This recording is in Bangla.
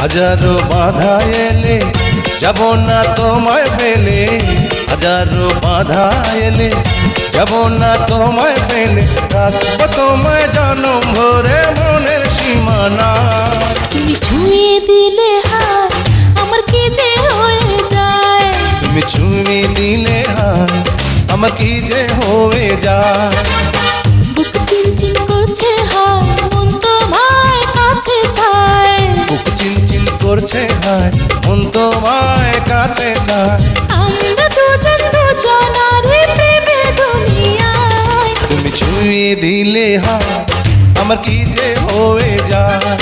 হাজারো বাধা এলে যাব না তোমায় ফেলে, হাজারো বাধা এলে যাব না তোমায় ফেলে, রাখবো তোমায় জনম ভরে মনের সীমানা। তুমি ছুঁয়ে দিলে হাত আমার কি যে হয়ে যায়, তুমি ছুঁয়ে দিলে হাত আমার কি যে হয়ে যায়। বুক চিনচিন করছে হায় মন তোমায় কাছে চায়, বুক চিনচিন করছে হায় মন তোমায় কাছে চায়। আমরা দুজন দুজনারই প্রেমের দুনিয়ায়। তুমি ছুঁয়ে দিলে হাত আমার কি যে হয়ে যায়।